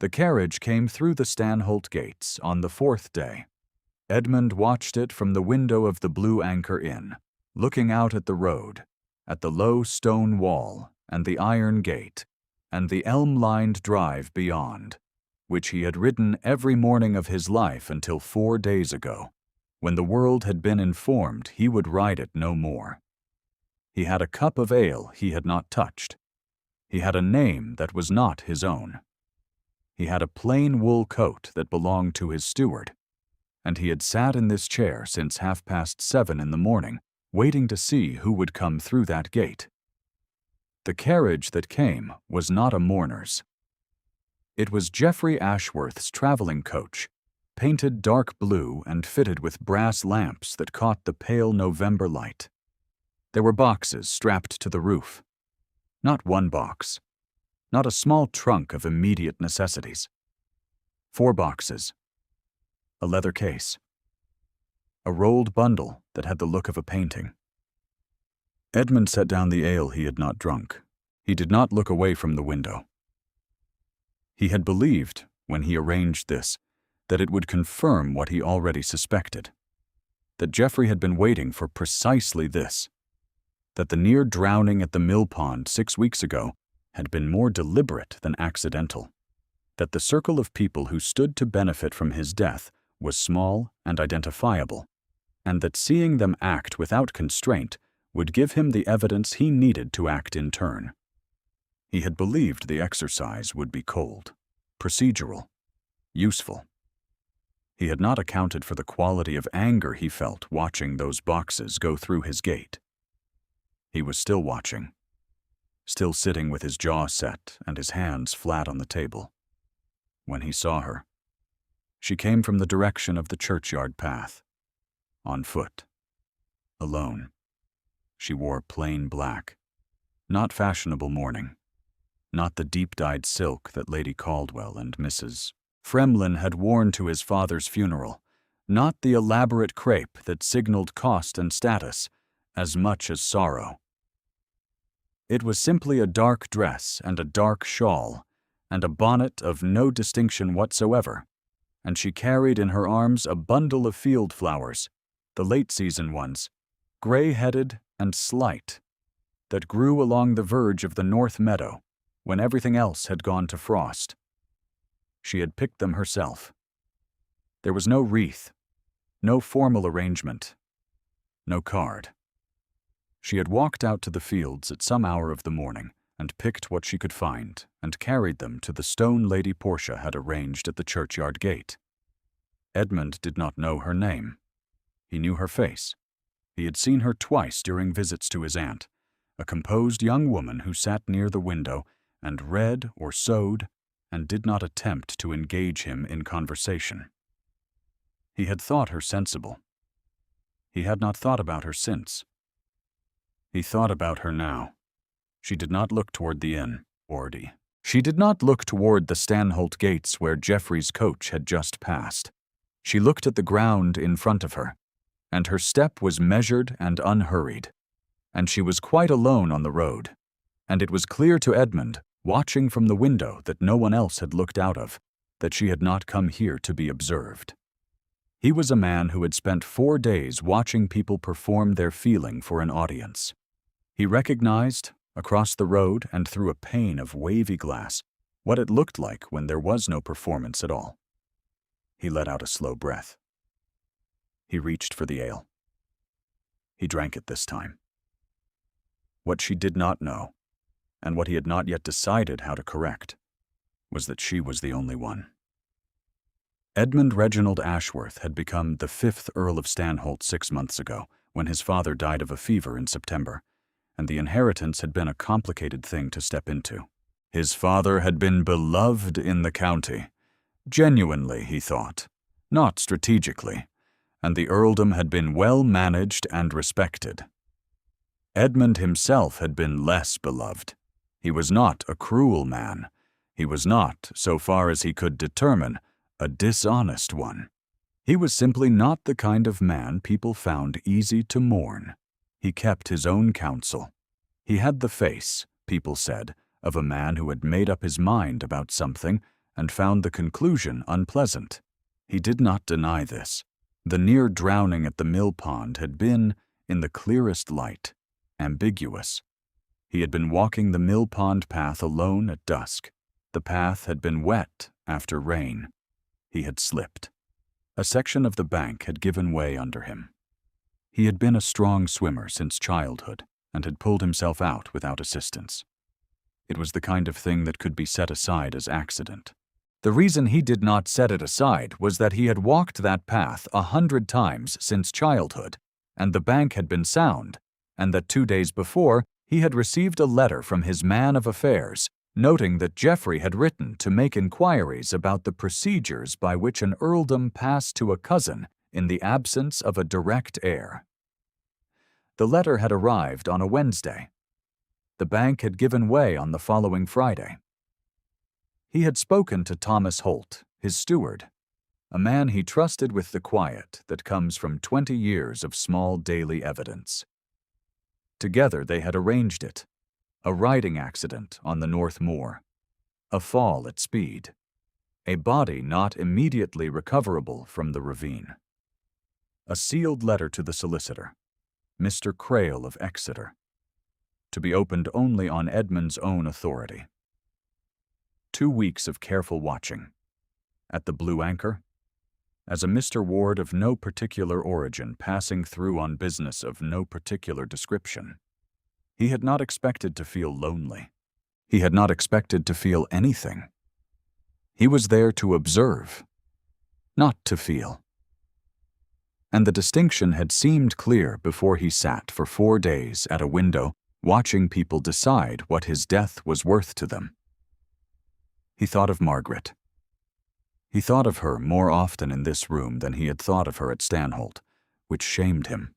The carriage came through the Stanholt gates on the 4th day. Edmund watched it from the window of the Blue Anchor Inn, looking out at the road, at the low stone wall and the iron gate, and the elm-lined drive beyond, which he had ridden every morning of his life until 4 days ago, when the world had been informed he would ride it no more. He had a cup of ale he had not touched. He had a name that was not his own. He had a plain wool coat that belonged to his steward, and he had sat in this chair since 7:30 in the morning, waiting to see who would come through that gate. The carriage that came was not a mourner's. It was Geoffrey Ashworth's traveling coach, painted dark blue and fitted with brass lamps that caught the pale November light. There were boxes strapped to the roof. Not one box. Not a small trunk of immediate necessities. 4 boxes. A leather case. A rolled bundle that had the look of a painting. Edmund set down the ale he had not drunk. He did not look away from the window. He had believed, when he arranged this, that it would confirm what he already suspected. That Geoffrey had been waiting for precisely this. That the near drowning at the mill pond 6 weeks ago had been more deliberate than accidental. That the circle of people who stood to benefit from his death was small and identifiable, and that seeing them act without constraint would give him the evidence he needed to act in turn. He had believed the exercise would be cold, procedural, useful. He had not accounted for the quality of anger he felt watching those boxes go through his gate. He was still watching, still sitting with his jaw set and his hands flat on the table, when he saw her. She came from the direction of the churchyard path, on foot, alone. She wore plain black, not fashionable mourning, not the deep-dyed silk that Lady Caldwell and Mrs. Fremlin had worn to his father's funeral, not the elaborate crepe that signaled cost and status, as much as sorrow. It was simply a dark dress and a dark shawl, and a bonnet of no distinction whatsoever, and she carried in her arms a bundle of field flowers, the late-season ones, gray-headed and slight, that grew along the verge of the north meadow when everything else had gone to frost. She had picked them herself. There was no wreath, no formal arrangement, no card. She had walked out to the fields at some hour of the morning and picked what she could find and carried them to the stone Lady Portia had arranged at the churchyard gate. Edmund did not know her name. He knew her face. He had seen her twice during visits to his aunt, a composed young woman who sat near the window and read or sewed and did not attempt to engage him in conversation. He had thought her sensible. He had not thought about her since. He thought about her now. She did not look toward the inn, She did not look toward the Stanholt gates where Geoffrey's coach had just passed. She looked at the ground in front of her, and her step was measured and unhurried, and she was quite alone on the road, and it was clear to Edmund, watching from the window that no one else had looked out of, that she had not come here to be observed. He was a man who had spent 4 days watching people perform their feeling for an audience. He recognized, across the road and through a pane of wavy glass, what it looked like when there was no performance at all. He let out a slow breath. He reached for the ale. He drank it this time. What she did not know, and what he had not yet decided how to correct, was that she was the only one. Edmund Reginald Ashworth had become the 5th Earl of Stanholt 6 months ago, when his father died of a fever in September, and the inheritance had been a complicated thing to step into. His father had been beloved in the county, genuinely, he thought, not strategically, and the earldom had been well managed and respected. Edmund himself had been less beloved. He was not a cruel man. He was not, so far as he could determine, a dishonest one. He was simply not the kind of man people found easy to mourn. He kept his own counsel. He had the face, people said, of a man who had made up his mind about something and found the conclusion unpleasant. He did not deny this. The near drowning at the mill pond had been, in the clearest light, ambiguous. He had been walking the mill pond path alone at dusk. The path had been wet after rain. He had slipped. A section of the bank had given way under him. He had been a strong swimmer since childhood and had pulled himself out without assistance. It was the kind of thing that could be set aside as accident. The reason he did not set it aside was that he had walked that path 100 times since childhood, and the bank had been sound, and that 2 days before he had received a letter from his man of affairs noting that Geoffrey had written to make inquiries about the procedures by which an earldom passed to a cousin in the absence of a direct heir. The letter had arrived on a Wednesday. The bank had given way on the following Friday. He had spoken to Thomas Holt, his steward, a man he trusted with the quiet that comes from 20 years of small daily evidence. Together they had arranged it: a riding accident on the North Moor, a fall at speed, a body not immediately recoverable from the ravine, a sealed letter to the solicitor, Mr. Crail of Exeter, to be opened only on Edmund's own authority. 2 weeks of careful watching. At the Blue Anchor, as a Mr. Ward of no particular origin passing through on business of no particular description. He had not expected to feel lonely. He had not expected to feel anything. He was there to observe, not to feel. And the distinction had seemed clear before he sat for 4 days at a window watching people decide what his death was worth to them. He thought of Margaret. He thought of her more often in this room than he had thought of her at Stanholt, which shamed him.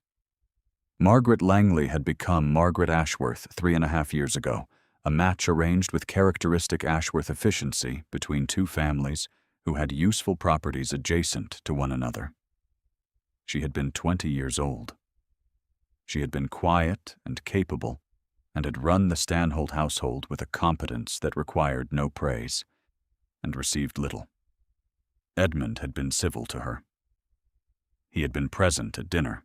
Margaret Langley had become Margaret Ashworth 3.5 years ago, a match arranged with characteristic Ashworth efficiency between 2 families who had useful properties adjacent to one another. She had been 20 years old. She had been quiet and capable, and had run the Stanholt household with a competence that required no praise, and received little. Edmund had been civil to her. He had been present at dinner.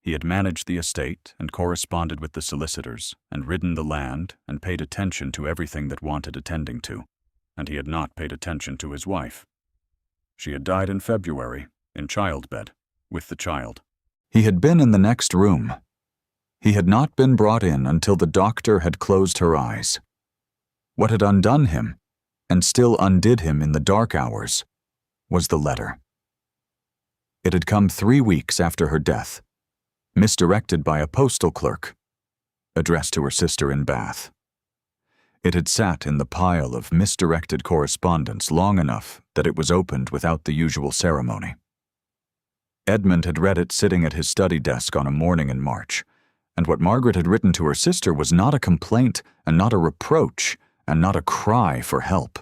He had managed the estate and corresponded with the solicitors and ridden the land and paid attention to everything that wanted attending to, and he had not paid attention to his wife. She had died in February, in childbed, with the child. He had been in the next room. He had not been brought in until the doctor had closed her eyes. What had undone him, and still undid him in the dark hours, was the letter. It had come 3 weeks after her death, misdirected by a postal clerk, addressed to her sister in Bath. It had sat in the pile of misdirected correspondence long enough that it was opened without the usual ceremony. Edmund had read it sitting at his study desk on a morning in March, and what Margaret had written to her sister was not a complaint and not a reproach and not a cry for help.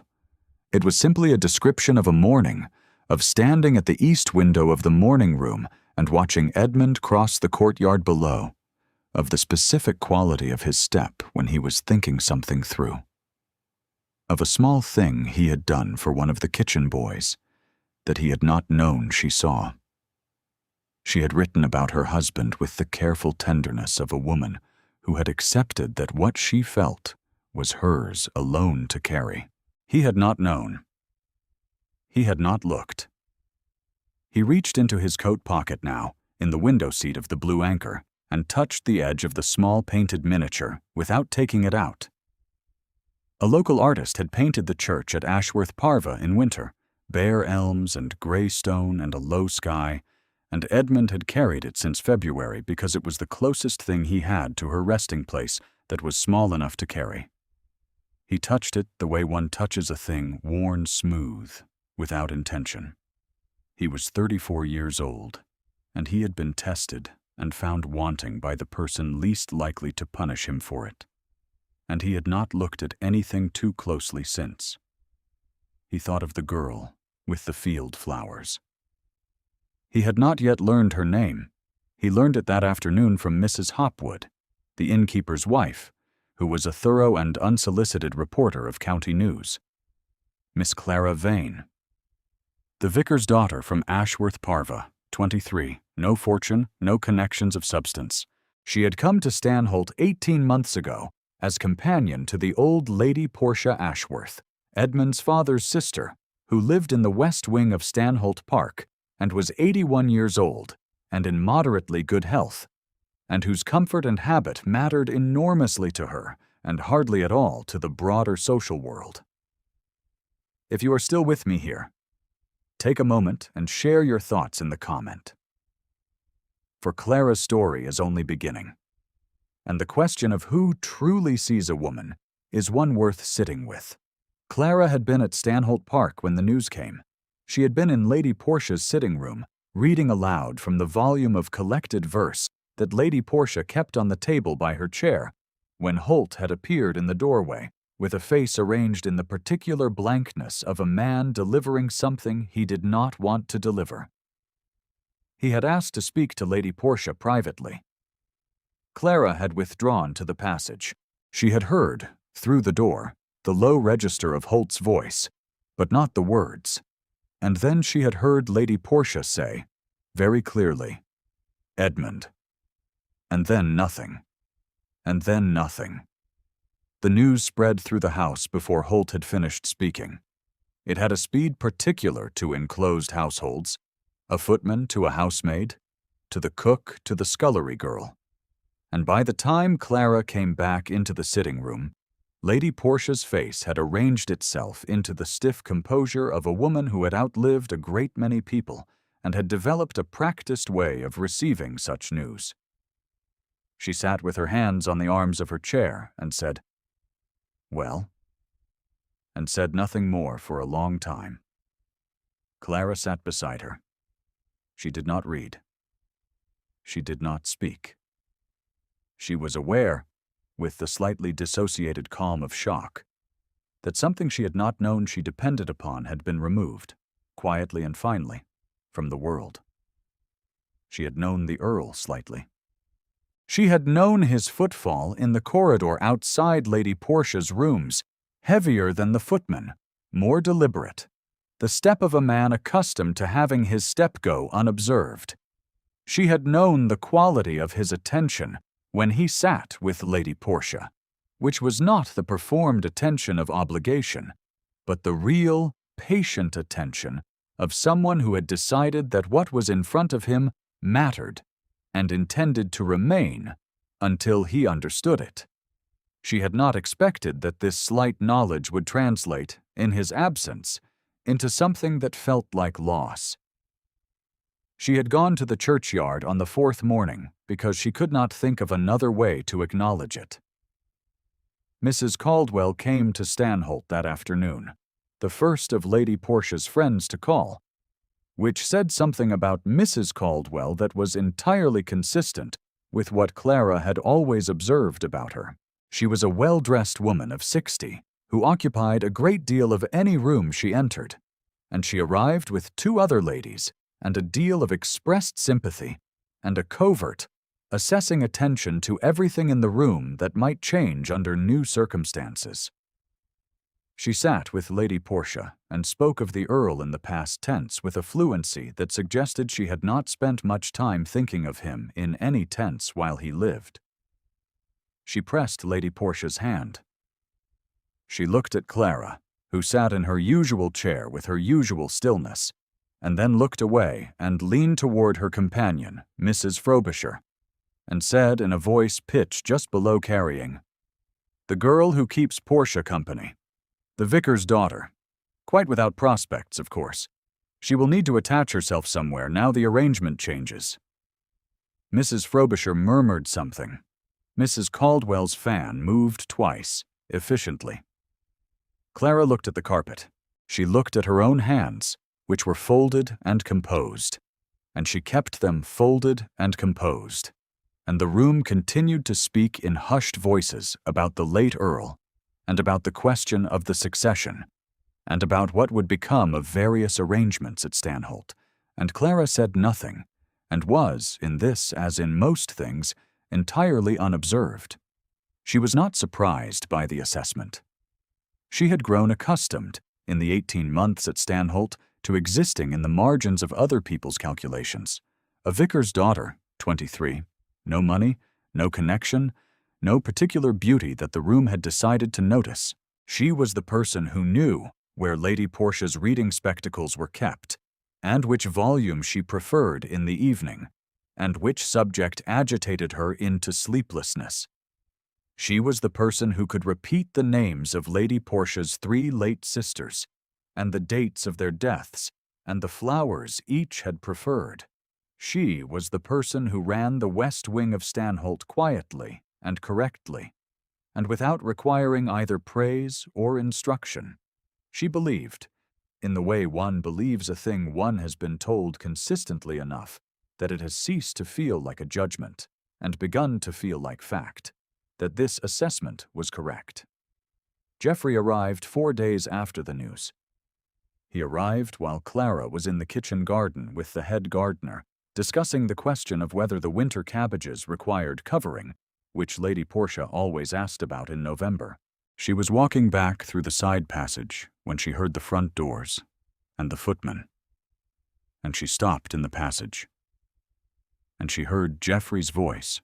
It was simply a description of a morning, of standing at the east window of the morning room and watching Edmund cross the courtyard below, of the specific quality of his step when he was thinking something through, of a small thing he had done for one of the kitchen boys that he had not known she saw. She had written about her husband with the careful tenderness of a woman who had accepted that what she felt was hers alone to carry. He had not known. He had not looked. He reached into his coat pocket now, in the window seat of the Blue Anchor, and touched the edge of the small painted miniature without taking it out. A local artist had painted the church at Ashworth Parva in winter, bare elms and gray stone and a low sky, and Edmund had carried it since February because it was the closest thing he had to her resting place that was small enough to carry. He touched it the way one touches a thing worn smooth, without intention. He was 34 years old, and he had been tested and found wanting by the person least likely to punish him for it. And he had not looked at anything too closely since. He thought of the girl with the field flowers. He had not yet learned her name. He learned it that afternoon from Mrs. Hopwood, the innkeeper's wife, who was a thorough and unsolicited reporter of county news. Miss Clara Vane. The vicar's daughter from Ashworth Parva, 23, no fortune, no connections of substance. She had come to Stanholt 18 months ago as companion to the old Lady Portia Ashworth, Edmund's father's sister, who lived in the west wing of Stanholt Park and was 81 years old and in moderately good health, and whose comfort and habit mattered enormously to her and hardly at all to the broader social world. If you are still with me here, take a moment and share your thoughts in the comment. For Clara's story is only beginning, and the question of who truly sees a woman is one worth sitting with. Clara had been at Stanholt Park when the news came. She had been in Lady Portia's sitting room, reading aloud from the volume of collected verse that Lady Portia kept on the table by her chair, when Holt had appeared in the doorway, with a face arranged in the particular blankness of a man delivering something he did not want to deliver. He had asked to speak to Lady Portia privately. Clara had withdrawn to the passage. She had heard, through the door, the low register of Holt's voice, but not the words. And then she had heard Lady Portia say, very clearly, "Edmund." And then nothing. And then nothing. The news spread through the house before Holt had finished speaking. It had a speed particular to enclosed households, a footman to a housemaid, to the cook to the scullery girl. And by the time Clara came back into the sitting room, Lady Portia's face had arranged itself into the stiff composure of a woman who had outlived a great many people and had developed a practiced way of receiving such news. She sat with her hands on the arms of her chair and said, "Well?" and said nothing more for a long time. Clara sat beside her. She did not read. She did not speak. She was aware, with the slightly dissociated calm of shock, that something she had not known she depended upon had been removed, quietly and finally, from the world. She had known the Earl slightly. She had known his footfall in the corridor outside Lady Portia's rooms, heavier than the footman, more deliberate, the step of a man accustomed to having his step go unobserved. She had known the quality of his attention when he sat with Lady Portia, which was not the performed attention of obligation, but the real, patient attention of someone who had decided that what was in front of him mattered and intended to remain until he understood it. She had not expected that this slight knowledge would translate, in his absence, into something that felt like loss. She had gone to the churchyard on the fourth morning because she could not think of another way to acknowledge it. Mrs. Caldwell came to Stanholt that afternoon, the first of Lady Portia's friends to call, which said something about Mrs. Caldwell that was entirely consistent with what Clara had always observed about her. She was a well-dressed woman of 60 who occupied a great deal of any room she entered, and she arrived with two other ladies and a deal of expressed sympathy and a covert, assessing attention to everything in the room that might change under new circumstances. She sat with Lady Portia and spoke of the Earl in the past tense with a fluency that suggested she had not spent much time thinking of him in any tense while he lived. She pressed Lady Portia's hand. She looked at Clara, who sat in her usual chair with her usual stillness, and then looked away and leaned toward her companion, Mrs. Frobisher, and said in a voice pitched just below carrying, "The girl who keeps Portia company. The vicar's daughter. Quite without prospects, of course. She will need to attach herself somewhere now the arrangement changes." Mrs. Frobisher murmured something. Mrs. Caldwell's fan moved twice, efficiently. Clara looked at the carpet. She looked at her own hands, which were folded and composed, and she kept them folded and composed. And the room continued to speak in hushed voices about the late Earl, and about the question of the succession, and about what would become of various arrangements at Stanholt, and Clara said nothing, and was, in this as in most things, entirely unobserved. She was not surprised by the assessment. She had grown accustomed, in the 18 months at Stanholt, to existing in the margins of other people's calculations. A vicar's daughter, 23, no money, no connection, no particular beauty that the room had decided to notice. She was the person who knew where Lady Portia's reading spectacles were kept, and which volume she preferred in the evening, and which subject agitated her into sleeplessness. She was the person who could repeat the names of Lady Portia's 3 late sisters, and the dates of their deaths, and the flowers each had preferred. She was the person who ran the west wing of Stanholt quietly and correctly, and without requiring either praise or instruction. She believed, in the way one believes a thing one has been told consistently enough, that it has ceased to feel like a judgment and begun to feel like fact, that this assessment was correct. Geoffrey arrived 4 days after the news. He arrived while Clara was in the kitchen garden with the head gardener, discussing the question of whether the winter cabbages required covering, which Lady Portia always asked about in November. She was walking back through the side passage when she heard the front doors and the footman, and she stopped in the passage. And she heard Geoffrey's voice,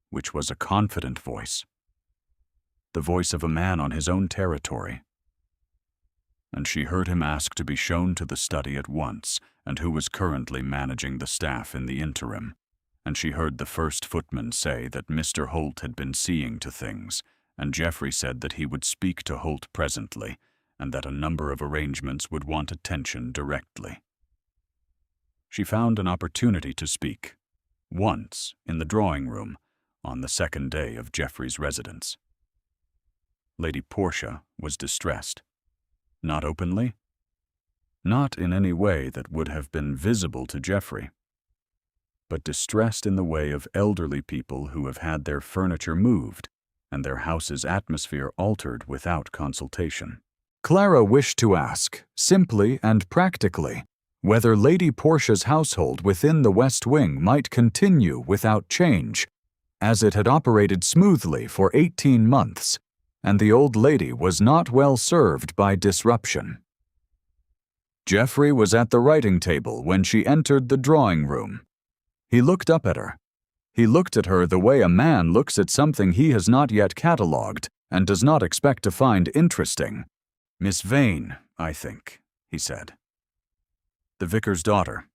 which was a confident voice, the voice of a man on his own territory. And she heard him ask to be shown to the study at once, and who was currently managing the staff in the interim. And she heard the first footman say that Mr. Holt had been seeing to things, and Geoffrey said that he would speak to Holt presently, and that a number of arrangements would want attention directly. She found an opportunity to speak, once in the drawing-room, on the 2nd day of Geoffrey's residence. Lady Portia was distressed. Not openly, not in any way that would have been visible to Geoffrey, but distressed in the way of elderly people who have had their furniture moved and their house's atmosphere altered without consultation. Clara wished to ask, simply and practically, whether Lady Portia's household within the West Wing might continue without change, as it had operated smoothly for 18 months, and the old lady was not well served by disruption. Geoffrey was at the writing table when she entered the drawing-room. He looked up at her. He looked at her the way a man looks at something he has not yet catalogued and does not expect to find interesting. "Miss Vane, I think," he said. "The vicar's daughter,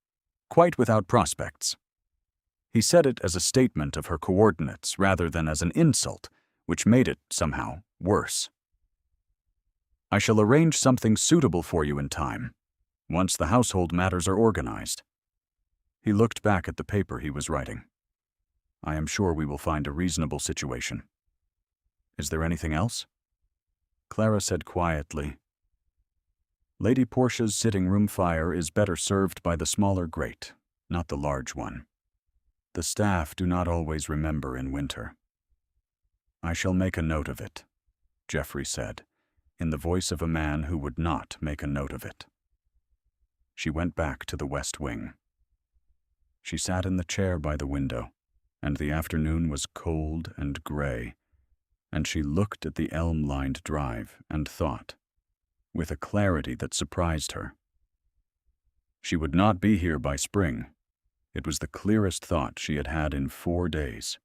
quite without prospects." He said it as a statement of her coordinates rather than as an insult, which made it, somehow, worse. "I shall arrange something suitable for you in time, once the household matters are organized." He looked back at the paper he was writing. "I am sure we will find a reasonable situation. Is there anything else?" Clara said quietly, "Lady Portia's sitting-room fire is better served by the smaller grate, not the large one. The staff do not always remember in winter." "I shall make a note of it," Geoffrey said, in the voice of a man who would not make a note of it. She went back to the West Wing. She sat in the chair by the window, and the afternoon was cold and gray, and she looked at the elm-lined drive and thought, with a clarity that surprised her. She would not be here by spring. It was the clearest thought she had had in 4 days.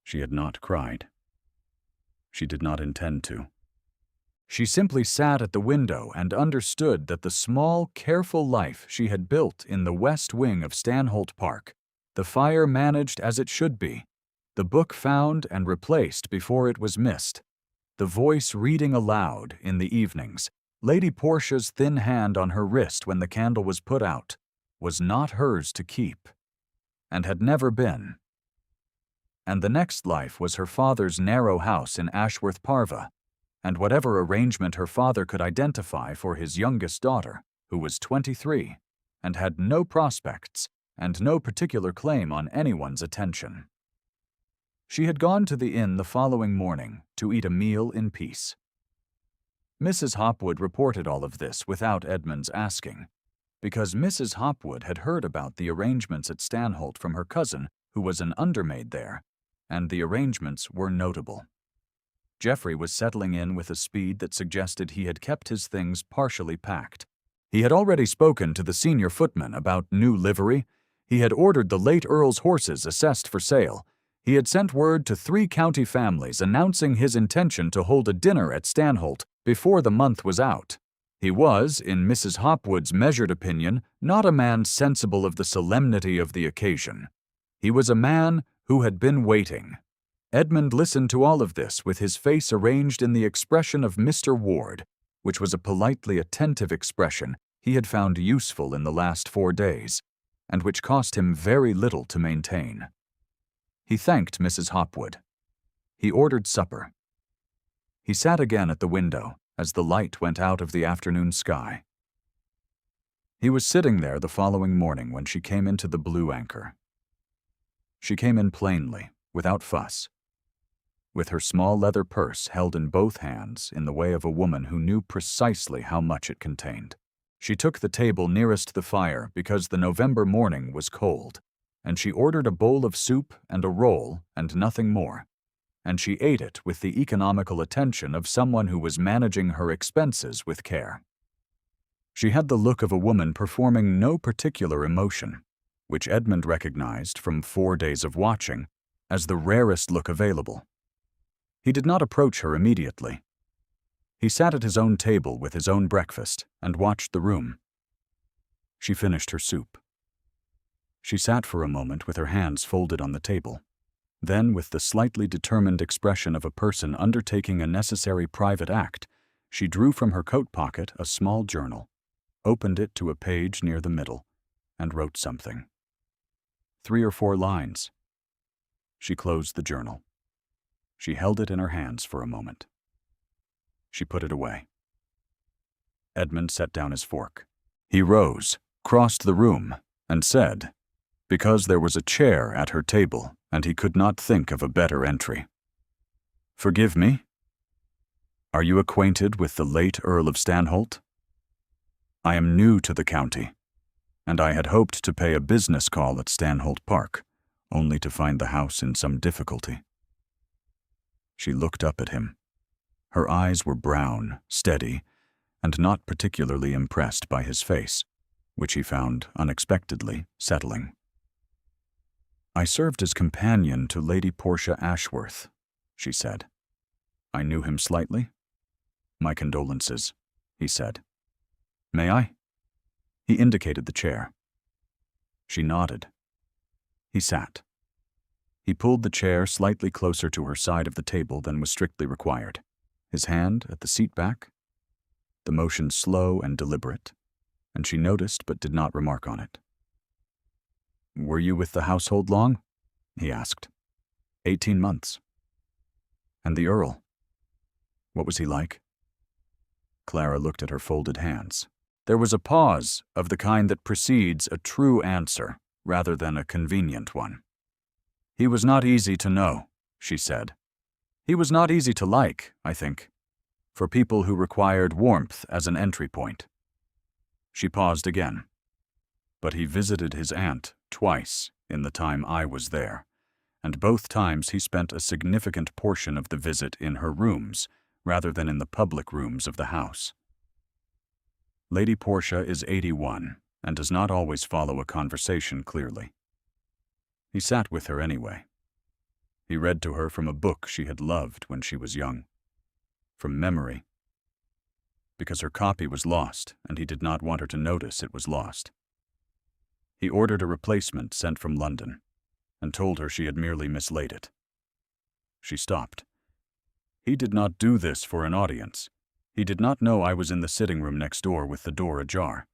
She had not cried. She did not intend to. She simply sat at the window and understood that the small, careful life she had built in the west wing of Stanholt Park, the fire managed as it should be, the book found and replaced before it was missed, the voice reading aloud in the evenings, Lady Portia's thin hand on her wrist when the candle was put out, was not hers to keep, and had never been. And the next life was her father's narrow house in Ashworth Parva, and whatever arrangement her father could identify for his youngest daughter, who was 23, and had no prospects and no particular claim on anyone's attention. She had gone to the inn the following morning to eat a meal in peace. Mrs. Hopwood reported all of this without Edmund's asking, because Mrs. Hopwood had heard about the arrangements at Stanholt from her cousin, who was an undermaid there, and the arrangements were notable. Geoffrey was settling in with a speed that suggested he had kept his things partially packed. He had already spoken to the senior footman about new livery. He had ordered the late Earl's horses assessed for sale. He had sent word to 3 county families announcing his intention to hold a dinner at Stanholt before the month was out. He was, in Mrs. Hopwood's measured opinion, not a man sensible of the solemnity of the occasion. He was a man who had been waiting. Edmund listened to all of this with his face arranged in the expression of Mr. Ward, which was a politely attentive expression he had found useful in the last 4 days, and which cost him very little to maintain. He thanked Mrs. Hopwood. He ordered supper. He sat again at the window as the light went out of the afternoon sky. He was sitting there the following morning when she came into the Blue Anchor. She came in plainly, without fuss, with her small leather purse held in both hands in the way of a woman who knew precisely how much it contained. She took the table nearest the fire because the November morning was cold, and she ordered a bowl of soup and a roll and nothing more, and she ate it with the economical attention of someone who was managing her expenses with care. She had the look of a woman performing no particular emotion, which Edmund recognized from 4 days of watching as the rarest look available. He did not approach her immediately. He sat at his own table with his own breakfast and watched the room. She finished her soup. She sat for a moment with her hands folded on the table. Then, with the slightly determined expression of a person undertaking a necessary private act, she drew from her coat pocket a small journal, opened it to a page near the middle, and wrote something. 3 or 4 lines. She closed the journal. She held it in her hands for a moment. She put it away. Edmund set down his fork. He rose, crossed the room, and said, because there was a chair at her table, and he could not think of a better entry, "Forgive me? Are you acquainted with the late Earl of Stanholt? I am new to the county, and I had hoped to pay a business call at Stanholt Park, only to find the house in some difficulty." She looked up at him. Her eyes were brown, steady, and not particularly impressed by his face, which he found unexpectedly settling. "I served as companion to Lady Portia Ashworth," she said. "I knew him slightly." "My condolences," he said. "May I?" He indicated the chair. She nodded. He sat. He pulled the chair slightly closer to her side of the table than was strictly required, his hand at the seat back, the motion slow and deliberate, and she noticed but did not remark on it. "Were you with the household long?" he asked. 18 months. "And the Earl? What was he like?" Clara looked at her folded hands. There was a pause of the kind that precedes a true answer rather than a convenient one. "He was not easy to know," she said. "He was not easy to like, I think, for people who required warmth as an entry point." She paused again. "But he visited his aunt twice in the time I was there, and both times he spent a significant portion of the visit in her rooms rather than in the public rooms of the house. Lady Portia is 81 and does not always follow a conversation clearly. He sat with her anyway. He read to her from a book she had loved when she was young, from memory, because her copy was lost and he did not want her to notice it was lost. He ordered a replacement sent from London and told her she had merely mislaid it." She stopped. "He did not do this for an audience. He did not know I was in the sitting room next door with the door ajar.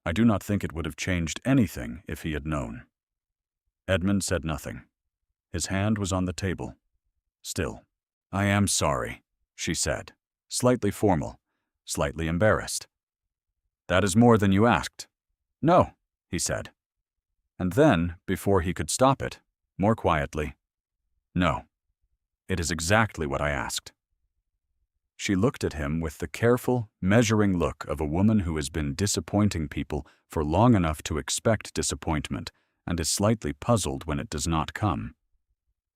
I do not think it would have changed anything if he had known." Edmund said nothing. His hand was on the table. Still. "I am sorry," she said, slightly formal, slightly embarrassed. "That is more than you asked." "No," he said. And then, before he could stop it, more quietly, "No, it is exactly what I asked." She looked at him with the careful, measuring look of a woman who has been disappointing people for long enough to expect disappointment and is slightly puzzled when it does not come.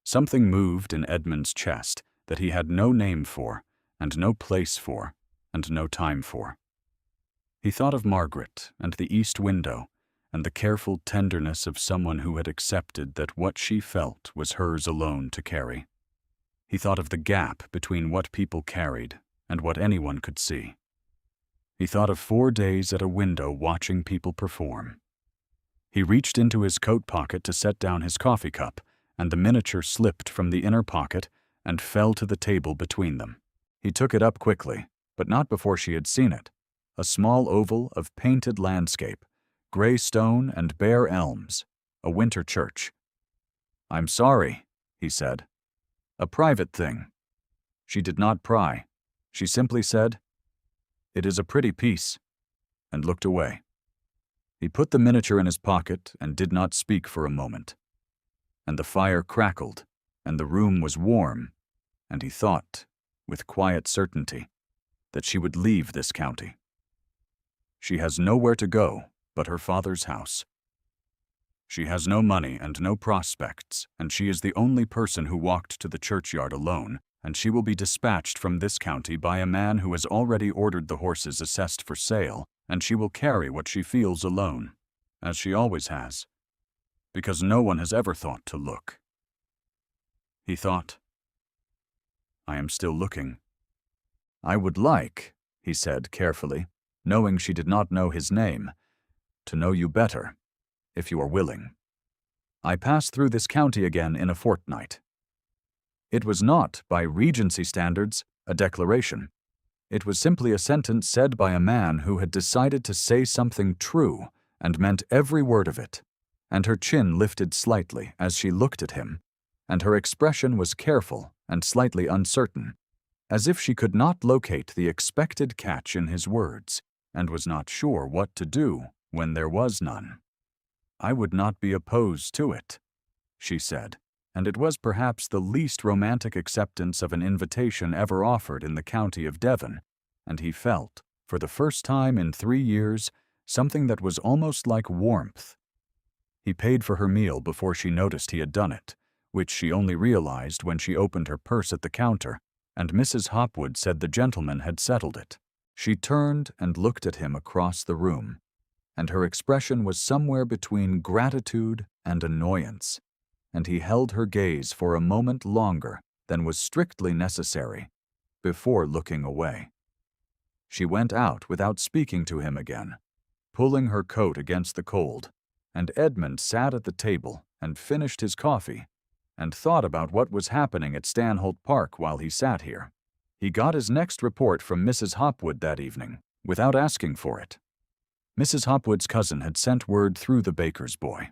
Something moved in Edmund's chest that he had no name for, and no place for, and no time for. He thought of Margaret and the east window, and the careful tenderness of someone who had accepted that what she felt was hers alone to carry. He thought of the gap between what people carried and what anyone could see. He thought of 4 days at a window watching people perform. He reached into his coat pocket to set down his coffee cup, and the miniature slipped from the inner pocket and fell to the table between them. He took it up quickly, but not before she had seen it. A small oval of painted landscape, gray stone and bare elms, a winter church. "I'm sorry," he said. "A private thing." She did not pry. She simply said, "It is a pretty piece," and looked away. He put the miniature in his pocket and did not speak for a moment. And the fire crackled, and the room was warm, and he thought, with quiet certainty, that she would leave this county. She has nowhere to go but her father's house. She has no money and no prospects, and she is the only person who walked to the churchyard alone, and she will be dispatched from this county by a man who has already ordered the horses assessed for sale, and she will carry what she feels alone, as she always has, because no one has ever thought to look. He thought, "I am still looking. I would like," he said carefully, knowing she did not know his name, "to know you better, if you are willing. I pass through this county again in a fortnight." It was not, by Regency standards, a declaration. It was simply a sentence said by a man who had decided to say something true and meant every word of it, and her chin lifted slightly as she looked at him, and her expression was careful and slightly uncertain, as if she could not locate the expected catch in his words, and was not sure what to do when there was none. "I would not be opposed to it," she said, and it was perhaps the least romantic acceptance of an invitation ever offered in the county of Devon, and he felt, for the first time in 3 years, something that was almost like warmth. He paid for her meal before she noticed he had done it, which she only realized when she opened her purse at the counter, and Mrs. Hopwood said the gentleman had settled it. She turned and looked at him across the room, and her expression was somewhere between gratitude and annoyance, and he held her gaze for a moment longer than was strictly necessary before looking away. She went out without speaking to him again, pulling her coat against the cold, and Edmund sat at the table and finished his coffee and thought about what was happening at Stanholt Park while he sat here. He got his next report from Mrs. Hopwood that evening, without asking for it. Mrs. Hopwood's cousin had sent word through the baker's boy.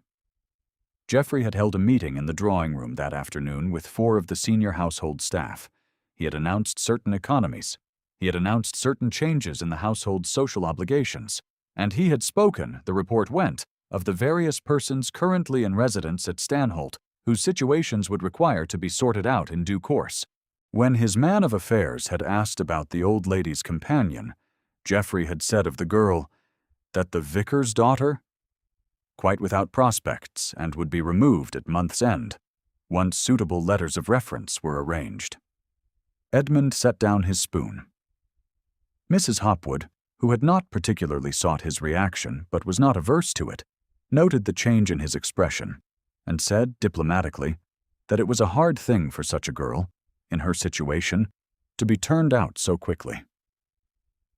Geoffrey had held a meeting in the drawing room that afternoon with 4 of the senior household staff. He had announced certain economies. He had announced certain changes in the household's social obligations. And he had spoken, the report went, of the various persons currently in residence at Stanholt, whose situations would require to be sorted out in due course. When his man of affairs had asked about the old lady's companion, Geoffrey had said of the girl that the vicar's daughter, quite without prospects, and would be removed at month's end, once suitable letters of reference were arranged. Edmund set down his spoon. Mrs. Hopwood, who had not particularly sought his reaction but was not averse to it, noted the change in his expression, and said diplomatically that it was a hard thing for such a girl, in her situation, to be turned out so quickly.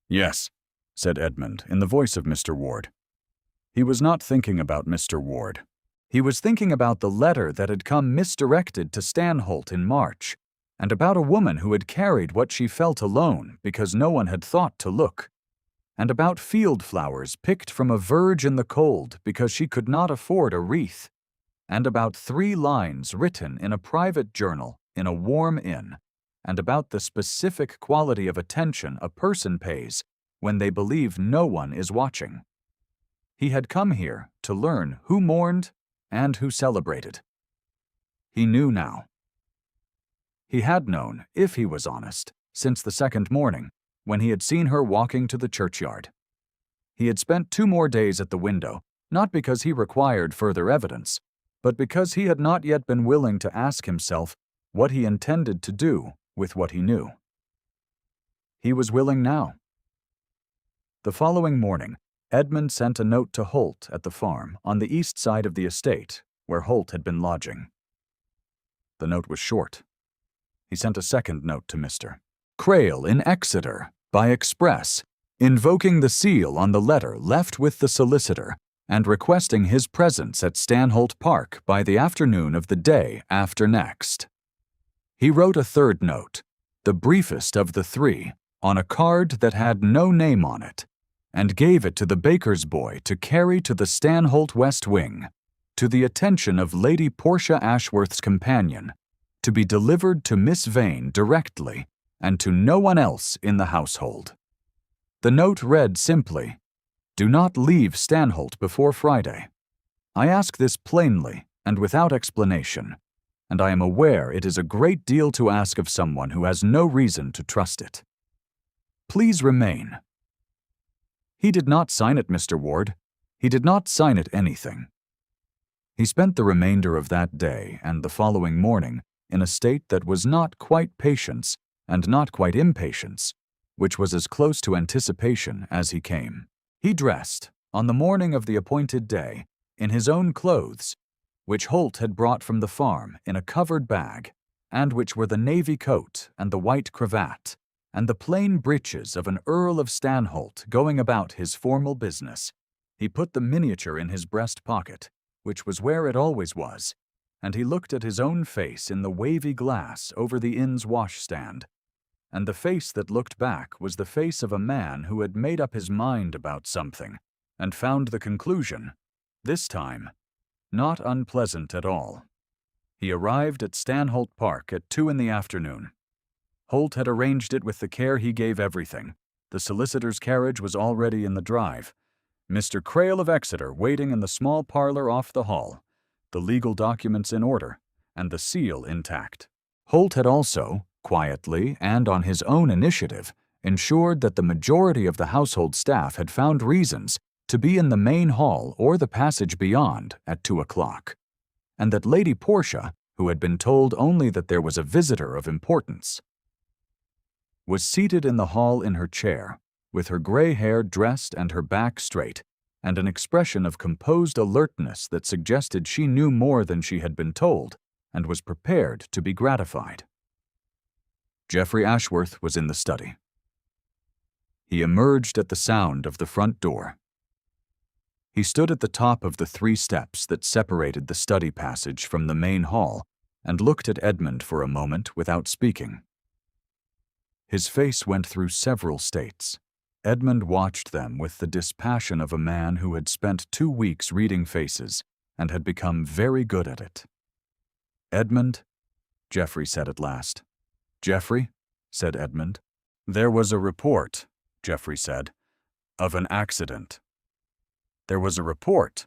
"Yes," said Edmund in the voice of Mr. Ward. He was not thinking about Mr. Ward. He was thinking about the letter that had come misdirected to Stanholt in March, and about a woman who had carried what she felt alone because no one had thought to look, and about field flowers picked from a verge in the cold because she could not afford a wreath, and about 3 lines written in a private journal in a warm inn, and about the specific quality of attention a person pays when they believe no one is watching. He had come here to learn who mourned and who celebrated. He knew now. He had known, if he was honest, since the second morning, when he had seen her walking to the churchyard. He had spent 2 more days at the window, not because he required further evidence, but because he had not yet been willing to ask himself what he intended to do with what he knew. He was willing now. The following morning, Edmund sent a note to Holt at the farm on the east side of the estate where Holt had been lodging. The note was short. He sent a second note to Mr. Crail in Exeter by express, invoking the seal on the letter left with the solicitor and requesting his presence at Stanholt Park by the afternoon of the day after next. He wrote a third note, the briefest of the three, on a card that had no name on it, and gave it to the baker's boy to carry to the Stanholt West Wing, to the attention of Lady Portia Ashworth's companion, to be delivered to Miss Vane directly and to no one else in the household. The note read simply, "Do not leave Stanholt before Friday. I ask this plainly and without explanation, and I am aware it is a great deal to ask of someone who has no reason to trust it. Please remain." He did not sign it, Mr. Ward. He did not sign it anything. He spent the remainder of that day and the following morning in a state that was not quite patience and not quite impatience, which was as close to anticipation as he came. He dressed, on the morning of the appointed day, in his own clothes, which Holt had brought from the farm in a covered bag, and which were the navy coat and the white cravat, and the plain breeches of an Earl of Stanholt going about his formal business. He put the miniature in his breast pocket, which was where it always was, and he looked at his own face in the wavy glass over the inn's washstand. And the face that looked back was the face of a man who had made up his mind about something, and found the conclusion, this time, not unpleasant at all. He arrived at Stanholt Park at 2 in the afternoon. Holt had arranged it with the care he gave everything. The solicitor's carriage was already in the drive, Mr. Crail of Exeter waiting in the small parlor off the hall, the legal documents in order, and the seal intact. Holt had also, quietly and on his own initiative, ensured that the majority of the household staff had found reasons to be in the main hall or the passage beyond at 2 o'clock, and that Lady Portia, who had been told only that there was a visitor of importance, was seated in the hall in her chair, with her gray hair dressed and her back straight, and an expression of composed alertness that suggested she knew more than she had been told and was prepared to be gratified. Geoffrey Ashworth was in the study. He emerged at the sound of the front door. He stood at the top of the 3 steps that separated the study passage from the main hall and looked at Edmund for a moment without speaking. His face went through several states. Edmund watched them with the dispassion of a man who had spent 2 weeks reading faces and had become very good at it. "Edmund," Geoffrey said at last. "Geoffrey," said Edmund. "There was a report," Geoffrey said, "of an accident." "There was a report,"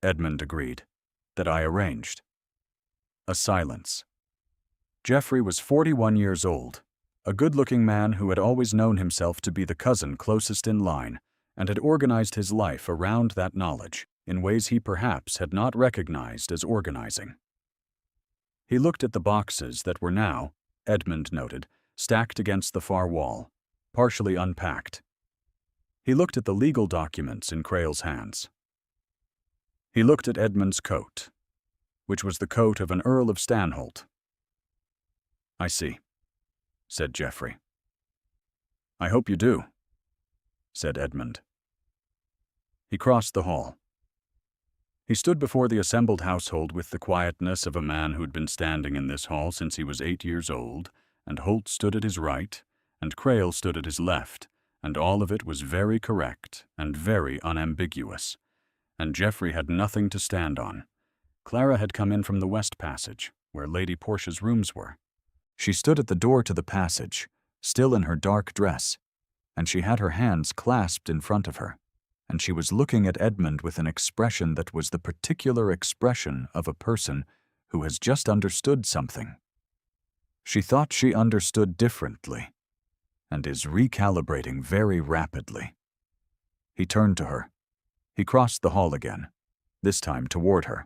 Edmund agreed, "that I arranged." A silence. Geoffrey was 41 years old, a good-looking man who had always known himself to be the cousin closest in line and had organized his life around that knowledge in ways he perhaps had not recognized as organizing. He looked at the boxes that were now, Edmund noted, stacked against the far wall, partially unpacked. He looked at the legal documents in Crail's hands. He looked at Edmund's coat, which was the coat of an Earl of Stanholt. "I see," said Geoffrey. "I hope you do," said Edmund. He crossed the hall. He stood before the assembled household with the quietness of a man who'd been standing in this hall since he was 8 years old, and Holt stood at his right, and Crail stood at his left, and all of it was very correct and very unambiguous, and Geoffrey had nothing to stand on. Clara had come in from the west passage, where Lady Portia's rooms were. She stood at the door to the passage, still in her dark dress, and she had her hands clasped in front of her, and she was looking at Edmund with an expression that was the particular expression of a person who has just understood something. She thought she understood differently, and is recalibrating very rapidly. He turned to her. He crossed the hall again, this time toward her,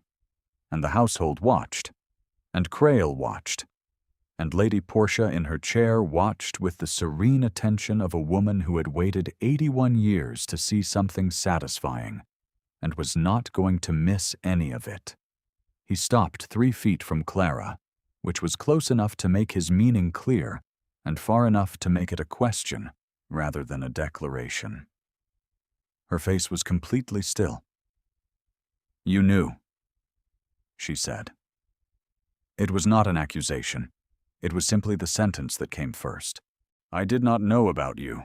and the household watched, and Crail watched, and Lady Portia in her chair watched with the serene attention of a woman who had waited 81 years to see something satisfying, and was not going to miss any of it. He stopped 3 feet from Clara, which was close enough to make his meaning clear, and far enough to make it a question rather than a declaration. Her face was completely still. "You knew," she said. It was not an accusation. It was simply the sentence that came first. "I did not know about you,"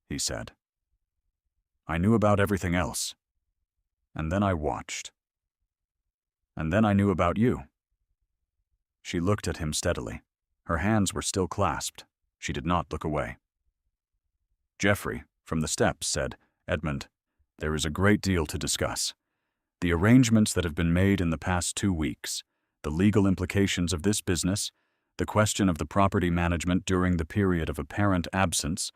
he said. "I knew about everything else. And then I watched. And then I knew about you." She looked at him steadily. Her hands were still clasped. She did not look away. Geoffrey, from the steps, said, "Edmund, there is a great deal to discuss. The arrangements that have been made in the past 2 weeks, the legal implications of this business, the question of the property management during the period of apparent absence,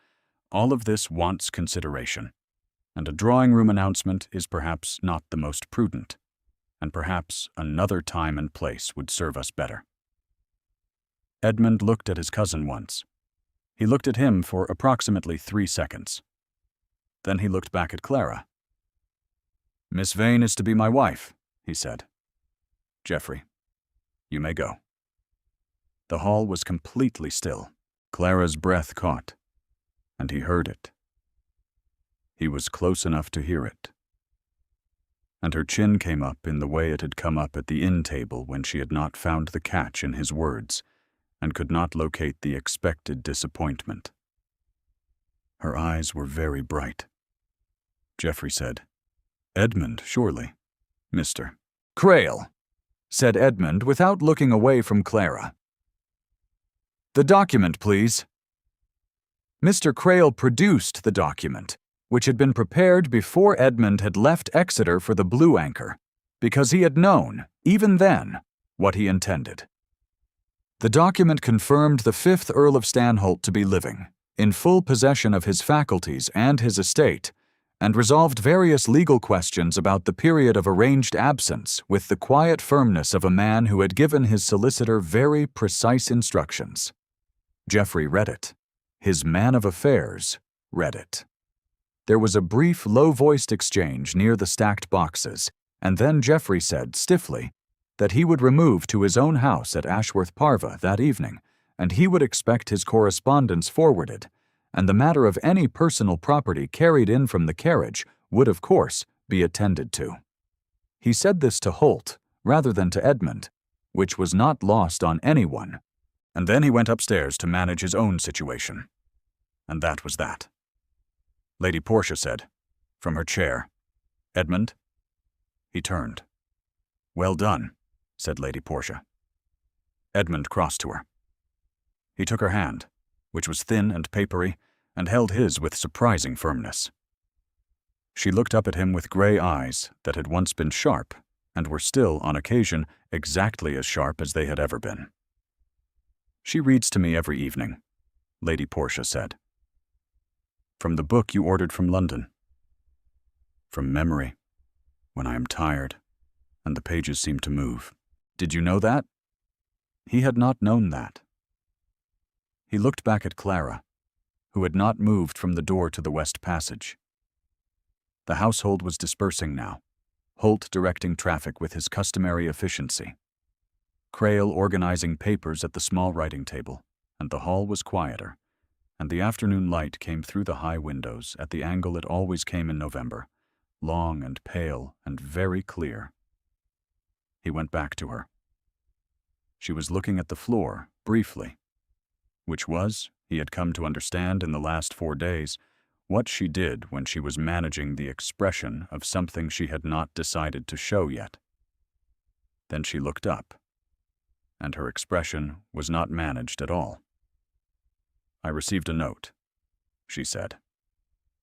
all of this wants consideration. And a drawing room announcement is perhaps not the most prudent, and perhaps another time and place would serve us better." Edmund looked at his cousin once. He looked at him for approximately 3 seconds. Then he looked back at Clara. "Miss Vane is to be my wife," he said. "Geoffrey, you may go." The hall was completely still. Clara's breath caught, and he heard it. He was close enough to hear it. And her chin came up in the way it had come up at the inn table when she had not found the catch in his words and could not locate the expected disappointment. Her eyes were very bright. Geoffrey said, "Edmund, surely." "Mr. Crail," said Edmund without looking away from Clara. "The document, please." Mr. Crail produced the document, which had been prepared before Edmund had left Exeter for the Blue Anchor, because he had known, even then, what he intended. The document confirmed the 5th Earl of Stanholt to be living, in full possession of his faculties and his estate, and resolved various legal questions about the period of arranged absence with the quiet firmness of a man who had given his solicitor very precise instructions. Geoffrey read it. His man of affairs read it. There was a brief, low-voiced exchange near the stacked boxes, and then Geoffrey said, stiffly, that he would remove to his own house at Ashworth Parva that evening, and he would expect his correspondence forwarded, and the matter of any personal property carried in from the carriage would, of course, be attended to. He said this to Holt, rather than to Edmund, which was not lost on anyone, and then he went upstairs to manage his own situation. And that was that. Lady Portia said, from her chair, "Edmund?" He turned. "Well done," said Lady Portia. Edmund crossed to her. He took her hand, which was thin and papery, and held his with surprising firmness. She looked up at him with gray eyes that had once been sharp, and were still, on occasion, exactly as sharp as they had ever been. "She reads to me every evening," Lady Portia said. "From the book you ordered from London." "From memory, when I am tired, and the pages seem to move." "Did you know that?" He had not known that. He looked back at Clara, who had not moved from the door to the west passage. The household was dispersing now, Holt directing traffic with his customary efficiency, Crail organizing papers at the small writing table, and the hall was quieter, and the afternoon light came through the high windows at the angle it always came in November, long and pale and very clear. He went back to her. She was looking at the floor, briefly, which was, he had come to understand in the last 4 days, what she did when she was managing the expression of something she had not decided to show yet. Then she looked up, and her expression was not managed at all. "I received a note," she said,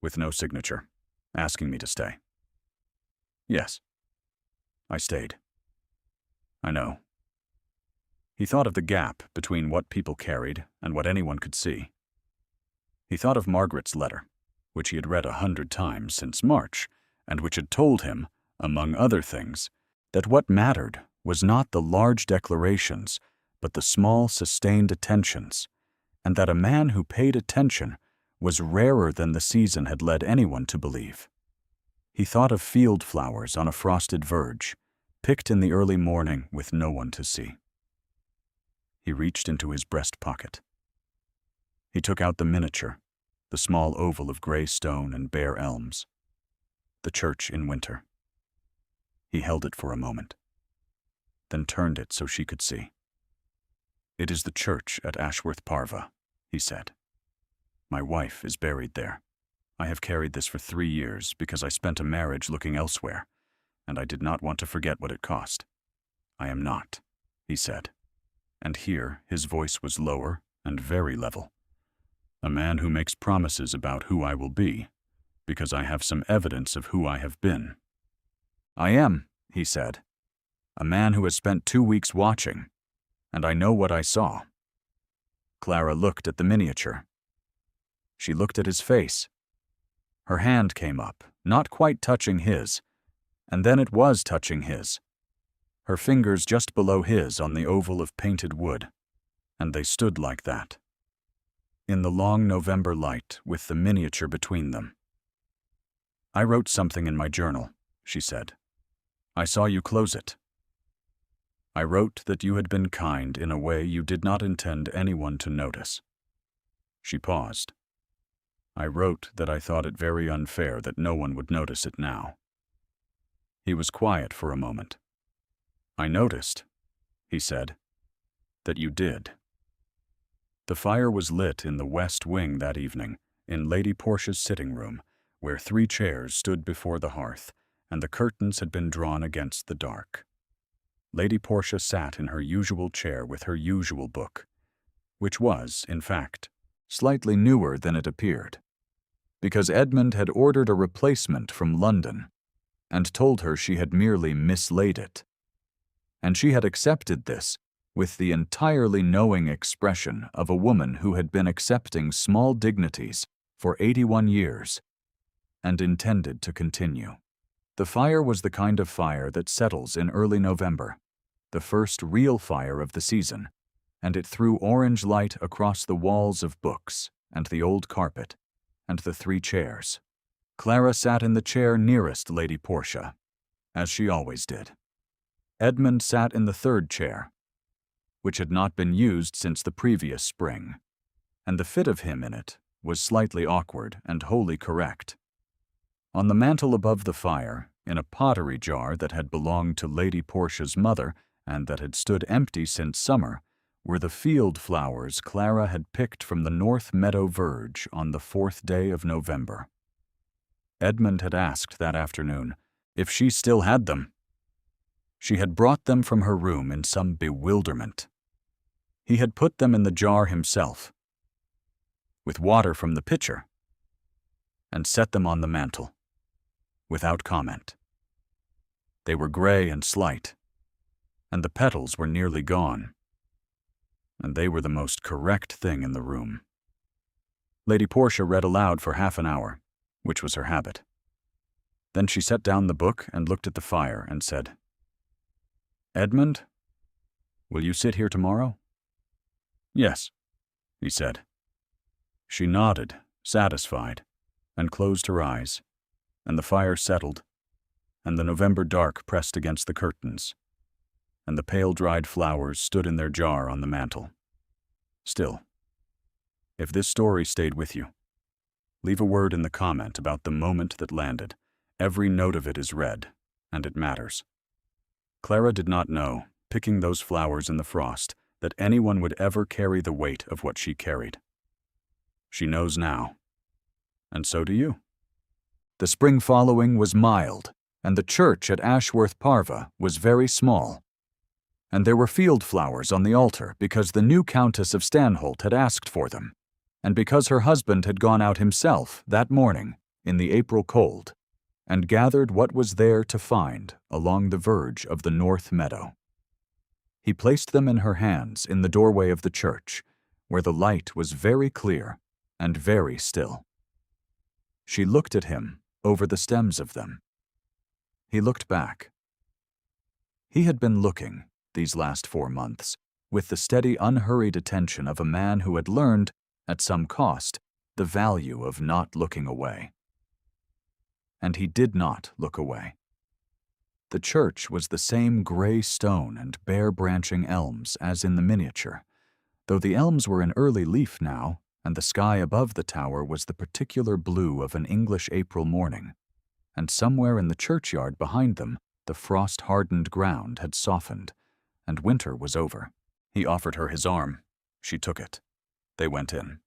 "with no signature, asking me to stay." "Yes." "I stayed." "I know." He thought of the gap between what people carried and what anyone could see. He thought of Margaret's letter, which he had read 100 times since March, and which had told him, among other things, that what mattered was not the large declarations, but the small, sustained attentions, and that a man who paid attention was rarer than the season had led anyone to believe. He thought of field flowers on a frosted verge, picked in the early morning with no one to see. He reached into his breast pocket. He took out the miniature, the small oval of gray stone and bare elms. The church in winter. He held it for a moment, then turned it so she could see. "It is the church at Ashworth Parva," he said. "My wife is buried there. I have carried this for 3 years because I spent a marriage looking elsewhere, and I did not want to forget what it cost. I am not," he said, and here his voice was lower and very level. "A man who makes promises about who I will be, because I have some evidence of who I have been." "I am," he said, "a man who has spent 2 weeks watching, and I know what I saw." Clara looked at the miniature. She looked at his face. Her hand came up, not quite touching his, and then it was touching his. Her fingers just below his on the oval of painted wood, and they stood like that, in the long November light with the miniature between them. "I wrote something in my journal," she said. "I saw you close it. I wrote that you had been kind in a way you did not intend anyone to notice." She paused. "I wrote that I thought it very unfair that no one would notice it now." He was quiet for a moment. "I noticed," he said, "that you did." The fire was lit in the west wing that evening, in Lady Portia's sitting room, where 3 chairs stood before the hearth, and the curtains had been drawn against the dark. Lady Portia sat in her usual chair with her usual book, which was, in fact, slightly newer than it appeared, because Edmund had ordered a replacement from London and told her she had merely mislaid it. And she had accepted this with the entirely knowing expression of a woman who had been accepting small dignities for 81 years and intended to continue. The fire was the kind of fire that settles in early November, the first real fire of the season, and it threw orange light across the walls of books and the old carpet and the 3 chairs. Clara sat in the chair nearest Lady Portia, as she always did. Edmund sat in the 3rd chair, which had not been used since the previous spring, and the fit of him in it was slightly awkward and wholly correct. On the mantel above the fire, in a pottery jar that had belonged to Lady Portia's mother and that had stood empty since summer, were the field flowers Clara had picked from the North Meadow verge on the 4th day of November. Edmund had asked that afternoon if she still had them. She had brought them from her room in some bewilderment. He had put them in the jar himself, with water from the pitcher, and set them on the mantel, without comment. They were gray and slight, and the petals were nearly gone, and they were the most correct thing in the room. Lady Portia read aloud for half an hour, which was her habit. Then she set down the book and looked at the fire and said, "Edmund, will you sit here tomorrow?" "Yes," he said. She nodded, satisfied, and closed her eyes, and the fire settled, and the November dark pressed against the curtains, and the pale dried flowers stood in their jar on the mantel. Still, if this story stayed with you, leave a word in the comment about the moment that landed. Every note of it is read, and it matters. Clara did not know, picking those flowers in the frost, that anyone would ever carry the weight of what she carried. She knows now, and so do you. The spring following was mild, and the church at Ashworth Parva was very small. And there were field flowers on the altar because the new Countess of Stanholt had asked for them, and because her husband had gone out himself that morning in the April cold and gathered what was there to find along the verge of the North Meadow. He placed them in her hands in the doorway of the church, where the light was very clear and very still. She looked at him over the stems of them. He looked back. He had been looking, these last 4 months, with the steady, unhurried attention of a man who had learned, at some cost, the value of not looking away. And he did not look away. The church was the same gray stone and bare branching elms as in the miniature, though the elms were in early leaf now, and the sky above the tower was the particular blue of an English April morning, and somewhere in the churchyard behind them the frost-hardened ground had softened, and winter was over. He offered her his arm. She took it. They went in.